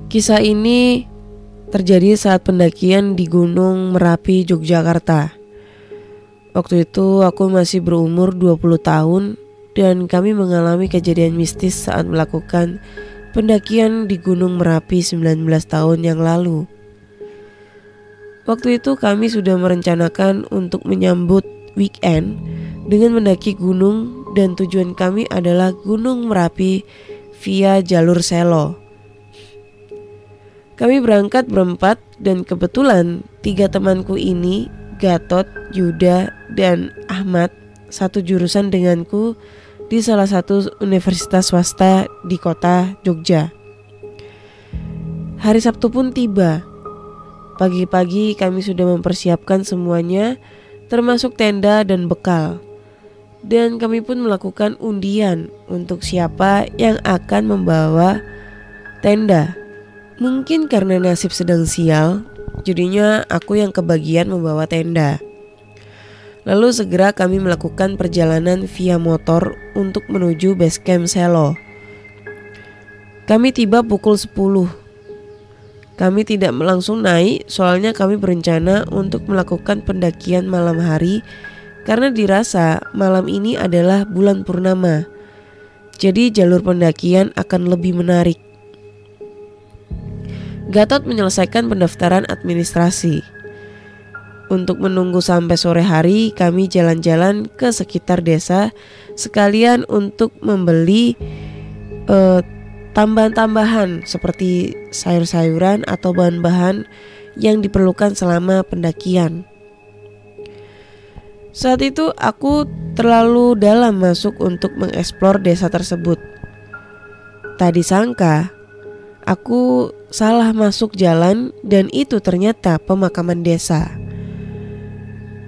Kisah ini terjadi saat pendakian di Gunung Merapi, Yogyakarta. Waktu itu aku masih berumur 20 tahun dan kami mengalami kejadian mistis saat melakukan pendakian di Gunung Merapi 19 tahun yang lalu. Waktu itu kami sudah merencanakan untuk menyambut weekend dengan mendaki gunung dan tujuan kami adalah Gunung Merapi via jalur Selo. Kami berangkat berempat dan kebetulan 3 temanku ini, Gatot, Yuda, dan Ahmad, satu jurusan denganku di salah satu universitas swasta di kota Jogja. Hari Sabtu pun tiba. Pagi-pagi kami sudah mempersiapkan semuanya, termasuk tenda dan bekal. Dan kami pun melakukan undian untuk siapa yang akan membawa tenda. Mungkin karena nasib sedang sial, jadinya aku yang kebagian membawa tenda. Lalu segera kami melakukan perjalanan via motor untuk menuju base camp Selo. Kami tiba pukul 10. Kami tidak langsung naik soalnya kami berencana untuk melakukan pendakian malam hari karena dirasa malam ini adalah bulan purnama. Jadi jalur pendakian akan lebih menarik. Gatot menyelesaikan pendaftaran administrasi. Untuk menunggu sampai sore hari, kami jalan-jalan ke sekitar desa sekalian untuk membeli tambahan-tambahan seperti sayur-sayuran atau bahan-bahan yang diperlukan selama pendakian. Saat itu aku terlalu dalam masuk untuk mengeksplor desa tersebut. Tak disangka aku salah masuk jalan dan itu ternyata pemakaman desa.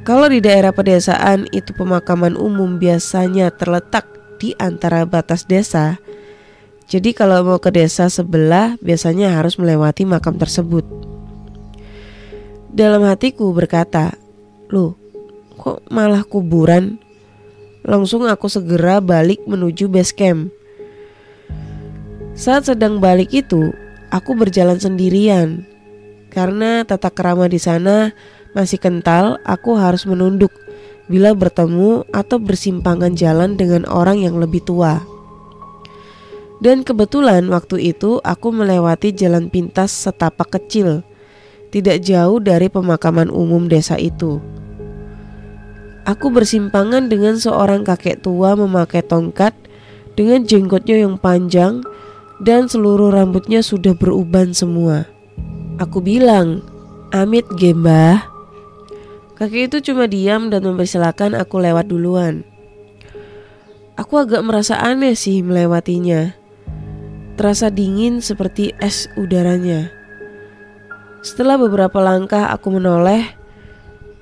Kalau di daerah pedesaan itu pemakaman umum biasanya terletak di antara batas desa. Jadi kalau mau ke desa sebelah biasanya harus melewati makam tersebut. Dalam hatiku berkata, "Loh, kok malah kuburan?" Langsung aku segera balik menuju base camp. Saat sedang balik itu, aku berjalan sendirian. Karena tata krama di sana masih kental, aku harus menunduk bila bertemu atau bersimpangan jalan dengan orang yang lebih tua. Dan kebetulan waktu itu aku melewati jalan pintas setapak kecil, tidak jauh dari pemakaman umum desa itu. Aku bersimpangan dengan seorang kakek tua memakai tongkat dengan jenggotnya yang panjang dan seluruh rambutnya sudah beruban semua. Aku bilang, "Amit Gembah." Kakek itu cuma diam dan mempersilahkan aku lewat duluan. Aku agak merasa aneh sih melewatinya. Terasa dingin seperti es udaranya. Setelah beberapa langkah aku menoleh,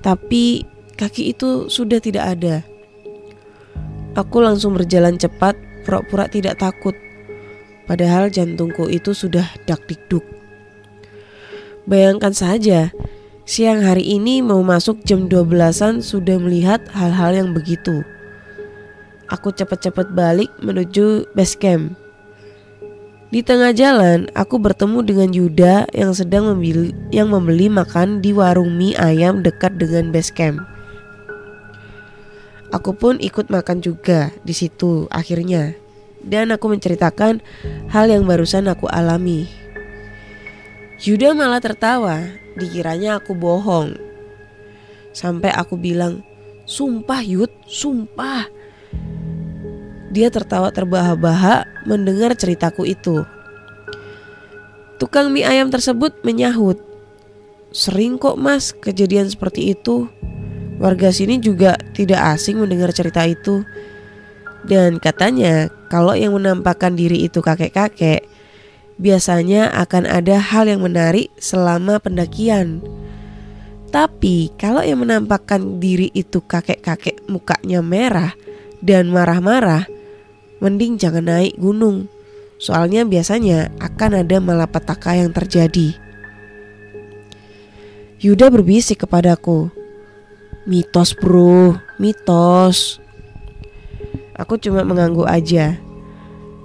tapi kaki itu sudah tidak ada. Aku langsung berjalan cepat, pura-pura tidak takut. Padahal jantungku itu sudah dak-dikduk. Bayangkan saja, siang hari ini mau masuk jam 12-an sudah melihat hal-hal yang begitu. Aku cepat-cepat balik menuju base camp. Di tengah jalan, aku bertemu dengan Yuda yang sedang membeli makan di warung mie ayam dekat dengan base camp. Aku pun ikut makan juga di situ akhirnya. Dan aku menceritakan hal yang barusan aku alami. Yuda malah tertawa, dikiranya aku bohong. Sampai aku bilang, "Sumpah Yud, sumpah." Dia tertawa terbahak-bahak mendengar ceritaku itu. Tukang mie ayam tersebut menyahut, "Sering kok mas kejadian seperti itu. Warga sini juga tidak asing mendengar cerita itu. Dan katanya kalau yang menampakkan diri itu kakek-kakek, biasanya akan ada hal yang menarik selama pendakian. Tapi kalau yang menampakkan diri itu kakek-kakek mukanya merah dan marah-marah, mending jangan naik gunung. Soalnya biasanya akan ada malapetaka yang terjadi." Yuda berbisik kepadaku, "Mitos bro, mitos." Aku cuma mengangguk aja.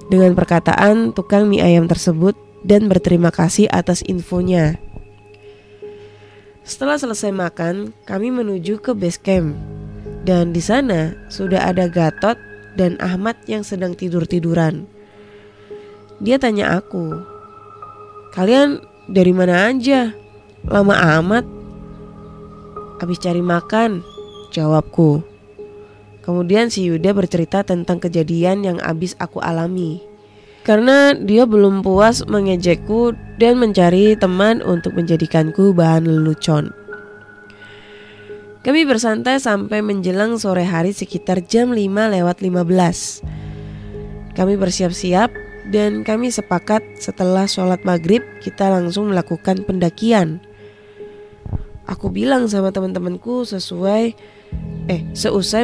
Dengan perkataan tukang mie ayam tersebut, dan berterima kasih atas infonya. Setelah selesai makan, kami menuju ke base camp. Dan di sana sudah ada Gatot dan Ahmad yang sedang tidur-tiduran. Dia tanya aku, "Kalian dari mana aja? Lama amat." "Habis cari makan," jawabku. Kemudian si Yuda bercerita tentang kejadian yang habis aku alami. Karena dia belum puas mengejekku dan mencari teman untuk menjadikanku bahan lelucon. Kami bersantai sampai menjelang sore hari sekitar jam 5:15. Kami bersiap-siap dan kami sepakat setelah sholat maghrib kita langsung melakukan pendakian. Aku bilang sama teman-temanku seusai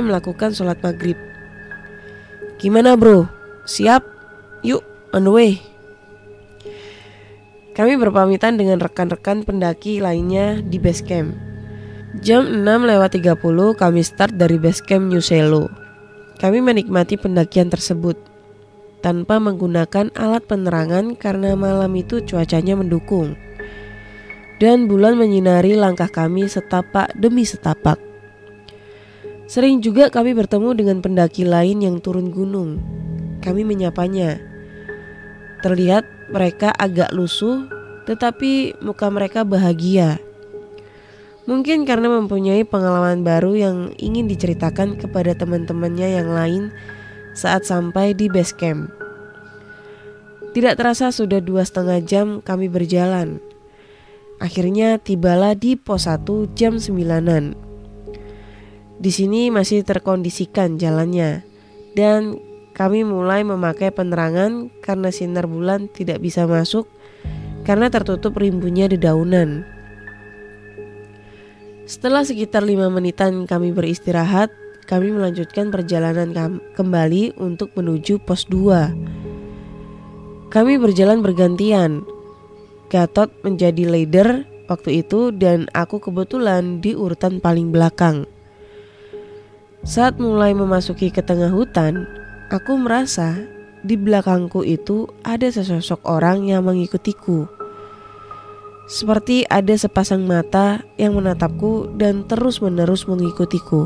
melakukan sholat maghrib, "Gimana bro? Siap? Yuk on the way." Kami berpamitan dengan rekan-rekan pendaki lainnya di base camp. Jam 6:30 kami start dari base camp New Selo. Kami menikmati pendakian tersebut tanpa menggunakan alat penerangan karena malam itu cuacanya mendukung. Dan bulan menyinari langkah kami setapak demi setapak. Sering juga kami bertemu dengan pendaki lain yang turun gunung. Kami menyapanya. Terlihat mereka agak lusuh, tetapi muka mereka bahagia. Mungkin karena mempunyai pengalaman baru yang ingin diceritakan kepada teman-temannya yang lain saat sampai di base camp. Tidak terasa sudah 2,5 jam kami berjalan. Akhirnya tibalah di pos 1 jam 9-an. Di sini masih terkondisikan jalannya dan kami mulai memakai penerangan karena sinar bulan tidak bisa masuk karena tertutup rimbunnya dedaunan. Setelah sekitar 5 menitan kami beristirahat, kami melanjutkan perjalanan kembali untuk menuju pos 2. Kami berjalan bergantian. Gatot menjadi leader waktu itu dan aku kebetulan di urutan paling belakang. Saat mulai memasuki ke tengah hutan, aku merasa di belakangku itu ada sesosok orang yang mengikutiku. Seperti ada sepasang mata yang menatapku dan terus-menerus mengikutiku.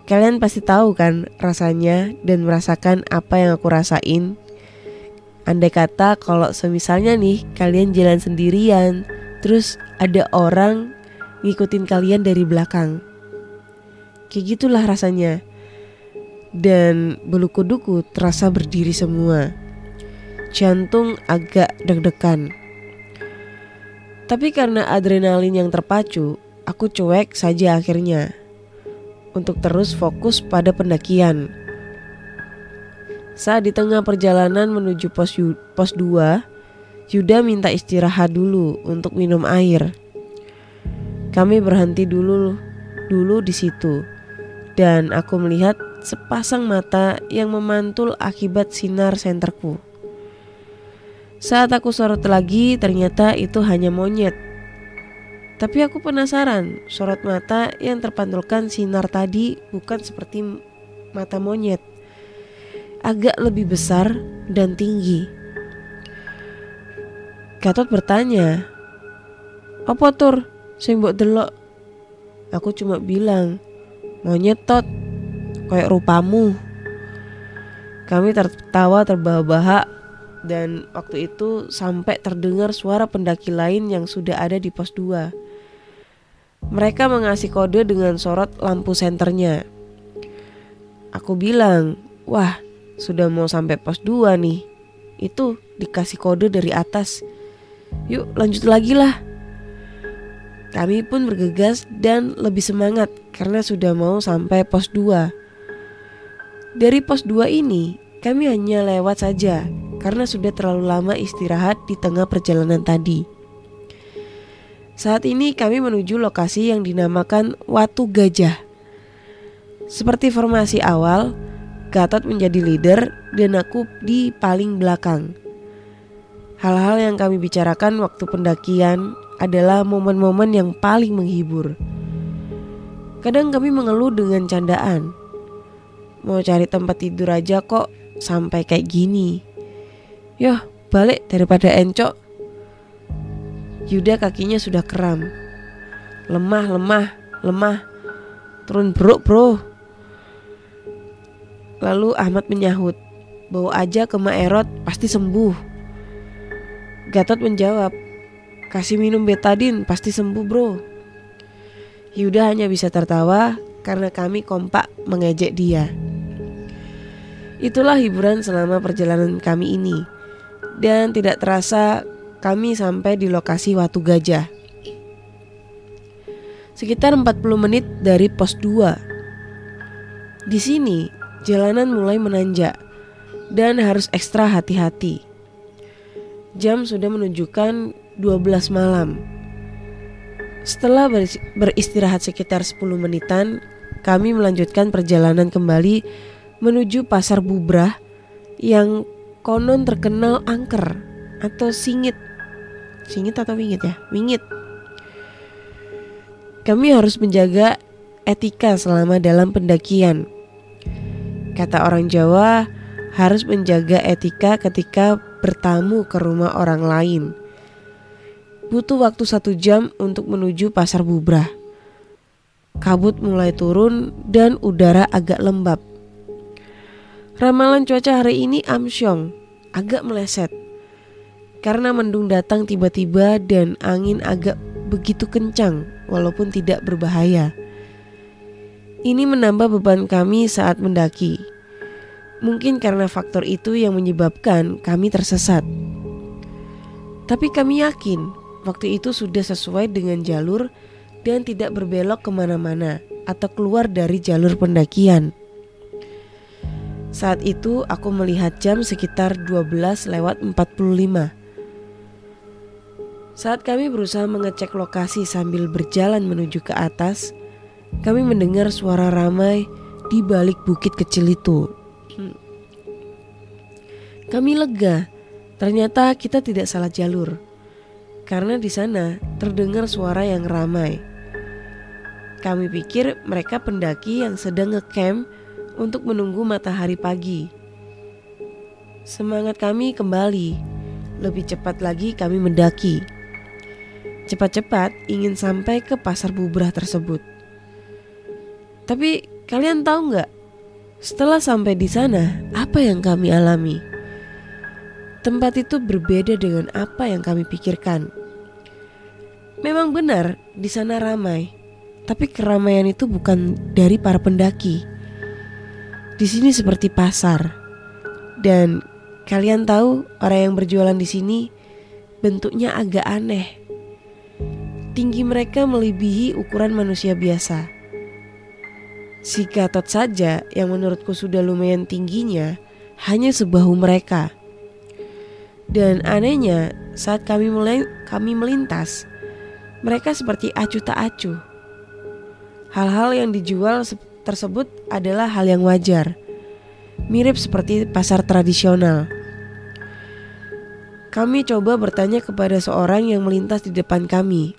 Kalian pasti tahu kan rasanya dan merasakan apa yang aku rasain. Andai kata kalau semisalnya nih kalian jalan sendirian, terus ada orang ngikutin kalian dari belakang. Kayak gitulah rasanya. Dan bulu kuduku terasa berdiri semua. Jantung agak deg-degan. Tapi karena adrenalin yang terpacu, aku cuek saja akhirnya untuk terus fokus pada pendakian. Saat di tengah perjalanan menuju pos 2, Yuda minta istirahat dulu untuk minum air. Kami berhenti dulu di situ dan aku melihat sepasang mata yang memantul akibat sinar senterku. Saat aku sorot lagi, ternyata itu hanya monyet. Tapi aku penasaran, sorot mata yang terpantulkan sinar tadi bukan seperti mata monyet. Agak lebih besar dan tinggi. Gatot bertanya, "Apa tur sing mbok delok?" Aku cuma bilang, "Monyet tot, kayak rupamu." Kami tertawa terbahak-bahak dan waktu itu sampai terdengar suara pendaki lain yang sudah ada di pos 2. Mereka mengasih kode dengan sorot lampu senternya. Aku bilang, "Wah, sudah mau sampai pos 2 nih. Itu dikasih kode dari atas. Yuk lanjut lagi lah." Kami pun bergegas dan lebih semangat karena sudah mau sampai pos 2. Dari pos 2 ini kami hanya lewat saja karena sudah terlalu lama istirahat di tengah perjalanan tadi. Saat ini kami menuju lokasi yang dinamakan Watu Gajah. Seperti formasi awal, Gatot menjadi leader dan aku di paling belakang. Hal-hal yang kami bicarakan waktu pendakian adalah momen-momen yang paling menghibur. Kadang kami mengeluh dengan candaan. Mau cari tempat tidur aja kok sampai kayak gini. Yoh, bolak-balik daripada encok. Yuda kakinya sudah kram. Lemah. Turun bro. Lalu Ahmad menyahut, bawa aja ke Mak Erot, pasti sembuh. Gatot menjawab, kasih minum betadin, pasti sembuh bro. Yuda hanya bisa tertawa karena kami kompak mengejek dia. Itulah hiburan selama perjalanan kami ini. Dan tidak terasa kami sampai di lokasi Watu Gajah. Sekitar 40 menit dari pos 2. Di sini jalanan mulai menanjak dan harus ekstra hati-hati. Jam sudah menunjukkan 12 malam. Setelah beristirahat sekitar 10 menitan, kami melanjutkan perjalanan kembali menuju Pasar Bubrah yang konon terkenal angker atau singit. Singit atau wingit ya? Wingit. Kami harus menjaga etika selama dalam pendakian. Kata orang Jawa, harus menjaga etika ketika bertamu ke rumah orang lain. Butuh waktu 1 jam untuk menuju Pasar Bubrah. Kabut mulai turun dan udara agak lembab. Ramalan cuaca hari ini amsyong, agak meleset. Karena mendung datang tiba-tiba dan angin agak begitu kencang walaupun tidak berbahaya. Ini menambah beban kami saat mendaki. Mungkin karena faktor itu yang menyebabkan kami tersesat. Tapi kami yakin waktu itu sudah sesuai dengan jalur dan tidak berbelok kemana-mana atau keluar dari jalur pendakian. Saat itu aku melihat jam sekitar 12:45. Saat kami berusaha mengecek lokasi sambil berjalan menuju ke atas, kami mendengar suara ramai di balik bukit kecil itu. Kami lega, ternyata kita tidak salah jalur. Karena di sana terdengar suara yang ramai. Kami pikir mereka pendaki yang sedang ngecamp untuk menunggu matahari pagi. Semangat kami kembali. Lebih cepat lagi kami mendaki. Cepat-cepat ingin sampai ke Pasar Bubrah tersebut. Tapi kalian tahu nggak? Setelah sampai di sana, apa yang kami alami? Tempat itu berbeda dengan apa yang kami pikirkan. Memang benar di sana ramai, tapi keramaian itu bukan dari para pendaki. Di sini seperti pasar. Dan kalian tahu orang yang berjualan di sini bentuknya agak aneh. Tinggi mereka melebihi ukuran manusia biasa. Si Gatot saja yang menurutku sudah lumayan tingginya hanya sebahu mereka. Dan anehnya saat kami melintas, mereka seperti acuh tak acuh. Hal-hal yang dijual tersebut adalah hal yang wajar, mirip seperti pasar tradisional. Kami coba bertanya kepada seorang yang melintas di depan kami.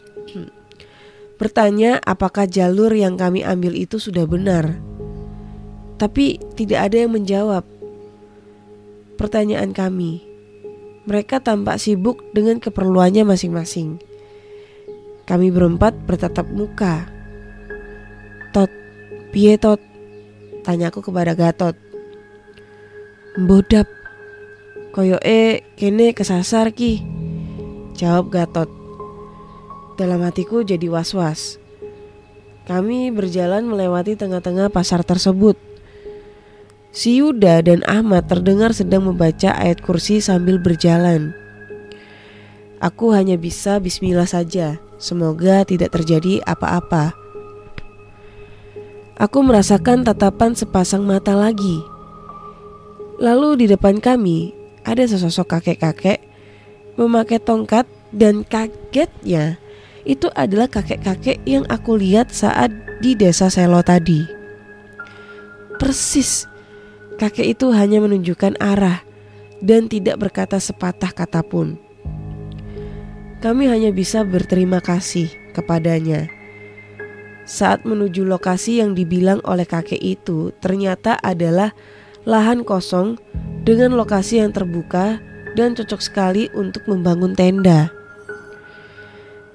Bertanya apakah jalur yang kami ambil itu sudah benar. Tapi tidak ada yang menjawab pertanyaan kami. Mereka tampak sibuk dengan keperluannya masing-masing. Kami berempat bertatap muka. Tot, piye Tot? Tanyaku kepada Gatot. Mbodap, koyoke kene kesasar ki, jawab Gatot. Dalam hatiku jadi was-was. Kami berjalan melewati tengah-tengah pasar tersebut. Si Yuda dan Ahmad terdengar sedang membaca ayat kursi sambil berjalan. Aku hanya bisa bismillah saja. Semoga tidak terjadi apa-apa. Aku merasakan tatapan sepasang mata lagi. Lalu di depan kami ada sesosok kakek-kakek memakai tongkat, dan kagetnya itu adalah kakek-kakek yang aku lihat saat di desa Selo tadi. Persis, kakek itu hanya menunjukkan arah dan tidak berkata sepatah kata pun. Kami hanya bisa berterima kasih kepadanya. Saat menuju lokasi yang dibilang oleh kakek itu ternyata adalah lahan kosong dengan lokasi yang terbuka dan cocok sekali untuk membangun tenda.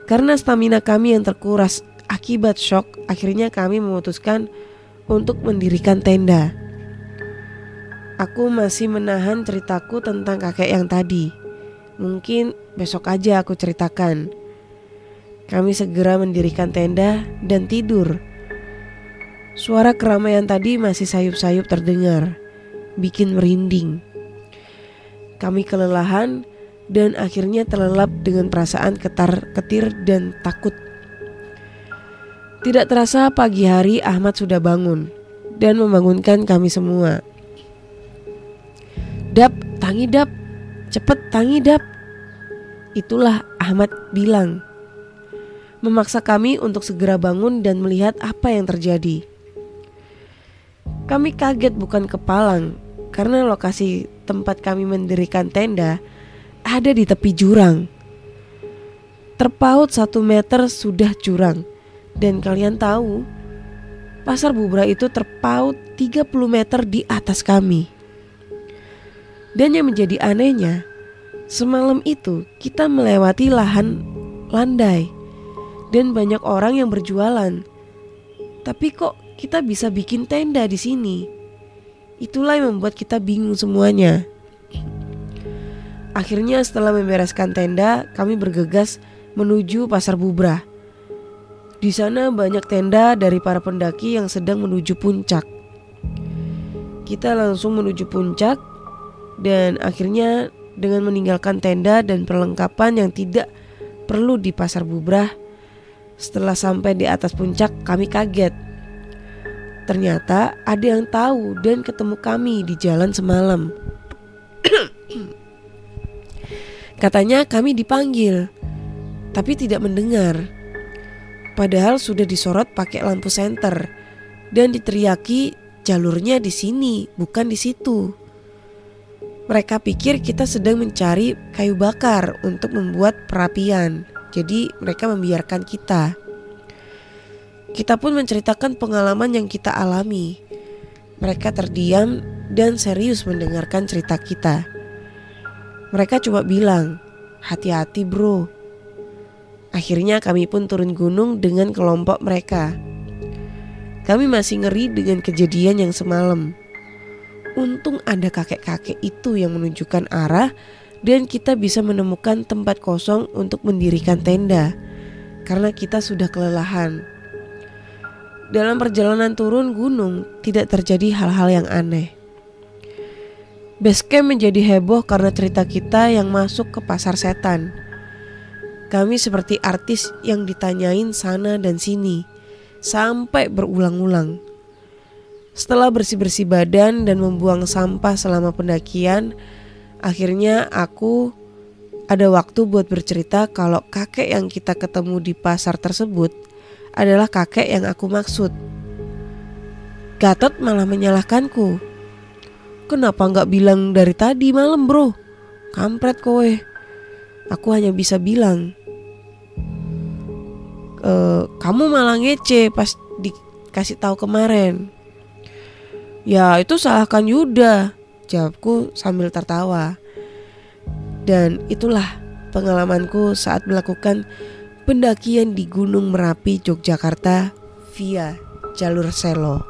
Karena stamina kami yang terkuras akibat shock, akhirnya kami memutuskan untuk mendirikan tenda. Aku masih menahan ceritaku tentang kakek yang tadi. Mungkin besok aja aku ceritakan. Kami segera mendirikan tenda dan tidur. Suara keramaian tadi masih sayup-sayup terdengar, bikin merinding. Kami kelelahan dan akhirnya terlelap dengan perasaan ketar-ketir dan takut. Tidak terasa pagi hari Ahmad sudah bangun dan membangunkan kami semua. "Dap, tangi Dap, cepet tangi Dap." Itulah Ahmad bilang, memaksa kami untuk segera bangun dan melihat apa yang terjadi. Kami kaget bukan kepalang, karena lokasi tempat kami mendirikan tenda ada di tepi jurang. Terpaut 1 meter sudah jurang. Dan kalian tahu, Pasar Bubra itu terpaut 30 meter di atas kami. Dan yang menjadi anehnya, semalam itu kita melewati lahan landai dan banyak orang yang berjualan. Tapi kok kita bisa bikin tenda di sini? Itulah yang membuat kita bingung semuanya. Akhirnya setelah membereskan tenda, kami bergegas menuju Pasar Bubra. Di sana banyak tenda dari para pendaki yang sedang menuju puncak. Kita langsung menuju puncak dan akhirnya dengan meninggalkan tenda dan perlengkapan yang tidak perlu di Pasar Bubra. Setelah sampai di atas puncak, kami kaget. Ternyata ada yang tahu dan ketemu kami di jalan semalam. Katanya kami dipanggil, tapi tidak mendengar. Padahal sudah disorot pakai lampu senter dan diteriaki jalurnya di sini, bukan di situ. Mereka pikir kita sedang mencari kayu bakar untuk membuat perapian. Jadi mereka membiarkan kita. Kita pun menceritakan pengalaman yang kita alami. Mereka terdiam dan serius mendengarkan cerita kita. Mereka cuma bilang, "Hati-hati bro." Akhirnya kami pun turun gunung dengan kelompok mereka. Kami masih ngeri dengan kejadian yang semalam. Untung ada kakek-kakek itu yang menunjukkan arah dan kita bisa menemukan tempat kosong untuk mendirikan tenda karena kita sudah kelelahan. Dalam perjalanan turun gunung tidak terjadi hal-hal yang aneh. Basecamp menjadi heboh karena cerita kita yang masuk ke pasar setan. Kami seperti artis yang ditanyain sana dan sini sampai berulang-ulang. Setelah bersih-bersih badan dan membuang sampah selama pendakian, akhirnya aku ada waktu buat bercerita kalau kakek yang kita ketemu di pasar tersebut adalah kakek yang aku maksud. Gatot malah menyalahkanku. "Kenapa gak bilang dari tadi malam bro? Kampret kowe." Aku hanya bisa bilang, "Kamu malah ngece pas dikasih tahu kemarin." "Ya itu salahkan Yuda," jawabku sambil tertawa. Dan itulah pengalamanku saat melakukan pendakian di Gunung Merapi, Yogyakarta via jalur Selo.